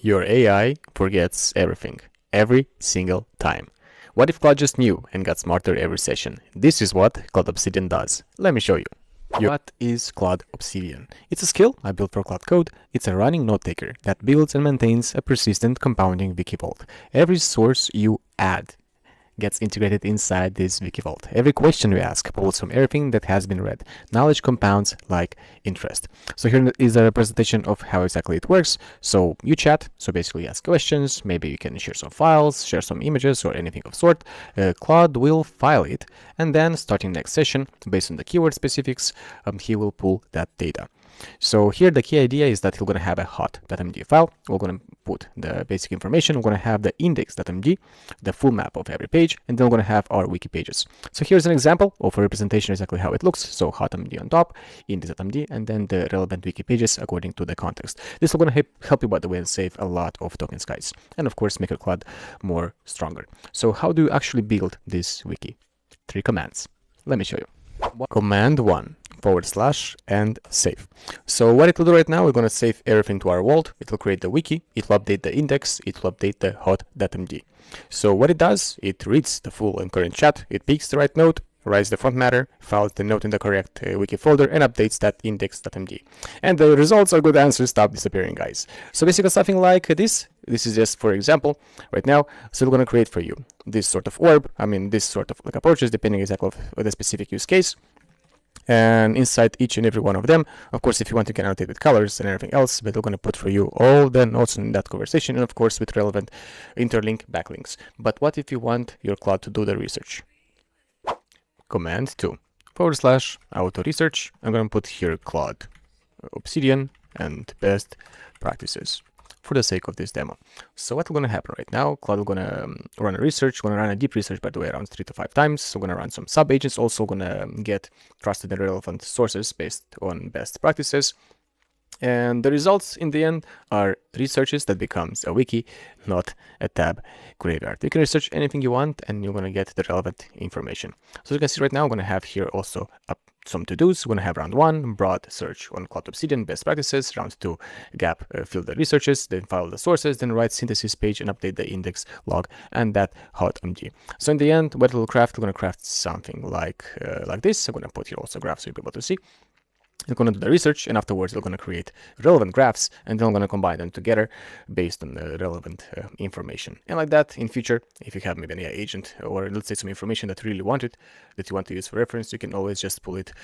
Your AI forgets everything, every single time. What if Claude just knew and got smarter every session? This is what Claude Obsidian does. Let me show you. What is Claude Obsidian? It's a skill I built for Claude Code. It's a running note taker that builds and maintains a persistent compounding wiki vault. Every source you add gets integrated inside this wiki vault. Every question you ask pulls from everything that has been read. Knowledge compounds like interest. So here is a representation of how exactly it works. So you chat, so basically ask questions, maybe you can share some files, share some images or anything of sort. Claude will file it, and then starting next session, based on the keyword specifics, he will pull that data. So here the key idea is that we're going to have a hot.md file. We're going to put the basic information. We're going to have the index.md, the full map of every page, and then we're going to have our wiki pages. So here's an example of a representation exactly how it looks. So hot.md on top, index.md, and then the relevant wiki pages according to the context. This is going to help you, by the way, and save a lot of token skies, and of course make your Claude more stronger. So how do you actually build this wiki? 3 commands. Let me show you. Command 1 / and save. So what it will do right now, we're going to save everything to our vault. It will create the wiki, it will update the index, it will update the hot.md. So what it does, it reads the full and current chat, it picks the right node, writes the frontmatter, files the note in the correct wiki folder, and updates that index.md. And the results are good answers stop disappearing, guys. So basically something like this is just for example right now. So we're going to create for you this sort of orb, this sort of like approaches depending exactly on the specific use case. And inside each and every one of them, of course, if you want, you can annotate with colors and everything else, but we're going to put for you all the notes in that conversation, and of course with relevant interlink backlinks. But what if you want your Claude to do the research? Command 2 / autoresearch. I'm going to put here Claude Obsidian and best practices for the sake of this demo. So what's going to happen right now? Claude is going to run a research, going to run a deep research, by the way, around 3 to 5 times. So we're going to run some sub agents, also going to get trusted and relevant sources based on best practices. And the results in the end are researches that becomes a wiki, not a tab graveyard. You can research anything you want and you're going to get the relevant information. So you can see right now, I'm going to have here also some to-dos. We're going to have round 1, broad search on Claude Obsidian, best practices. Round 2, gap, fill the researches, then file the sources, then write synthesis page and update the index log and that hot.md. So in the end, what we'll craft, we're going to craft something like this. I'm going to put here also a graph so you'll be able to see. We're going to do the research, and afterwards we're going to create relevant graphs, and then we're going to combine them together based on the relevant information. And like that, in future, if you have maybe an AI agent or let's say some information that you really wanted, that you want to use for reference, you can always just pull it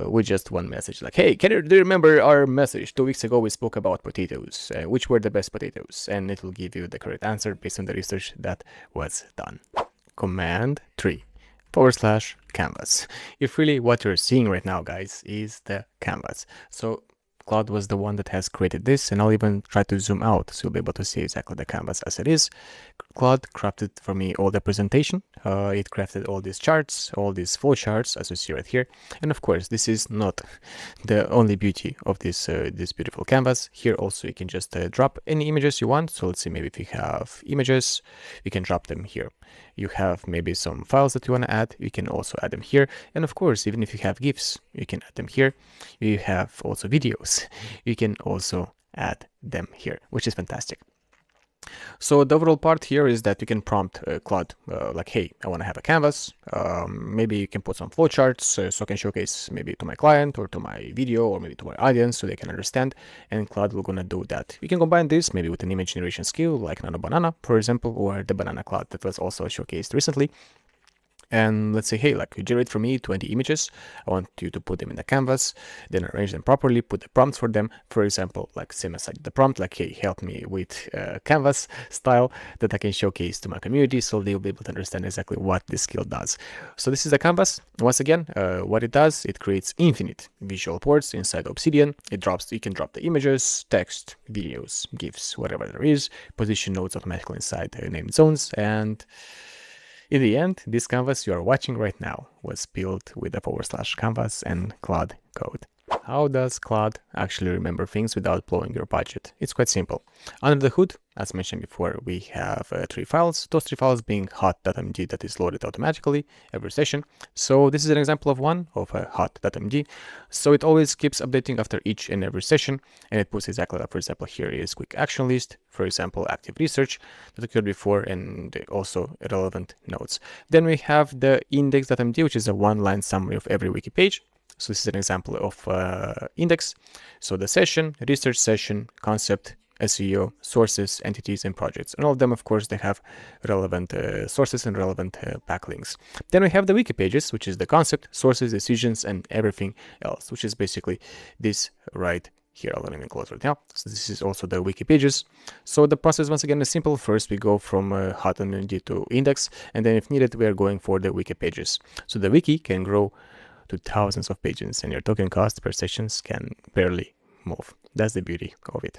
with just one message, like, hey, do you remember our message 2 weeks ago? We spoke about potatoes. Which were the best potatoes? And it will give you the correct answer based on the research that was done. Command 3 / canvas. If really what you're seeing right now, guys, is the canvas. So Claude was the one that has created this, and I'll even try to zoom out so you'll be able to see exactly the canvas as it is. Claude crafted for me all the presentation. It crafted all these charts, all these flowcharts, as you see right here. And of course, this is not the only beauty of this this beautiful canvas. Here also you can just drop any images you want. So let's see, maybe if you have images, you can drop them here. You have maybe some files that you want to add, you can also add them here. And of course, even if you have GIFs, you can add them here. You have also videos, you can also add them here, which is fantastic. So the overall part here is that you can prompt Claude like, hey, I want to have a canvas. Maybe you can put some flowcharts so I can showcase maybe to my client or to my video or maybe to my audience so they can understand. And Claude will gonna do that. You can combine this maybe with an image generation skill like Nano Banana, for example, or the Banana Claude that was also showcased recently. And let's say, hey, like, generate for me 20 images. I want you to put them in the canvas, then arrange them properly, put the prompts for them. For example, like same as I did the prompt, like, hey, help me with canvas style that I can showcase to my community so they'll be able to understand exactly what this skill does. So this is the canvas. Once again, what it does, it creates infinite visual ports inside Obsidian. You can drop the images, text, videos, GIFs, whatever there is, position nodes automatically inside named zones, and in the end, this canvas you are watching right now was built with a / canvas and Claude Code. How does Claude actually remember things without blowing your budget? It's quite simple. Under the hood, as mentioned before, we have 3 files, those 3 files being hot.md that is loaded automatically every session. So this is an example of one of a hot.md. So it always keeps updating after each and every session, and it puts exactly that. For example, here is quick action list, for example, active research that occurred before, and also relevant notes. Then we have the index.md, which is a one-line summary of every wiki page. So this is an example of index. So the session, research session, concept, SEO, sources, entities, and projects. And all of them, of course, they have relevant sources and relevant backlinks. Then we have the wiki pages, which is the concept, sources, decisions, and everything else, which is basically this right here. I'll let me close right now. So this is also the wiki pages. So the process, once again, is simple. First, we go from hot.md to index, and then if needed, we are going for the wiki pages. So the wiki can grow to thousands of pages, and your token cost per sessions can barely move. That's the beauty of it.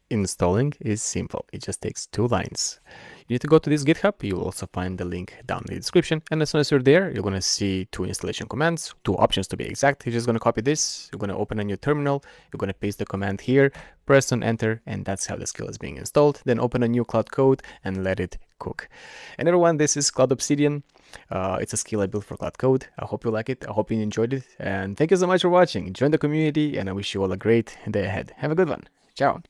Installing is simple. It just takes 2 lines. You need to go to this GitHub. You will also find the link down in the description. And as soon as you're there, you're going to see 2 installation commands, 2 options to be exact. You're just going to copy this. You're going to open a new terminal. You're going to paste the command here, press on enter, and that's how the skill is being installed. Then open a new Claude Code and let it cook. And everyone, this is Claude Obsidian. It's a skill I built for Claude Code. I hope you like it. I hope you enjoyed it. And thank you so much for watching. Join the community, and I wish you all a great day ahead. Have a good one. Ciao.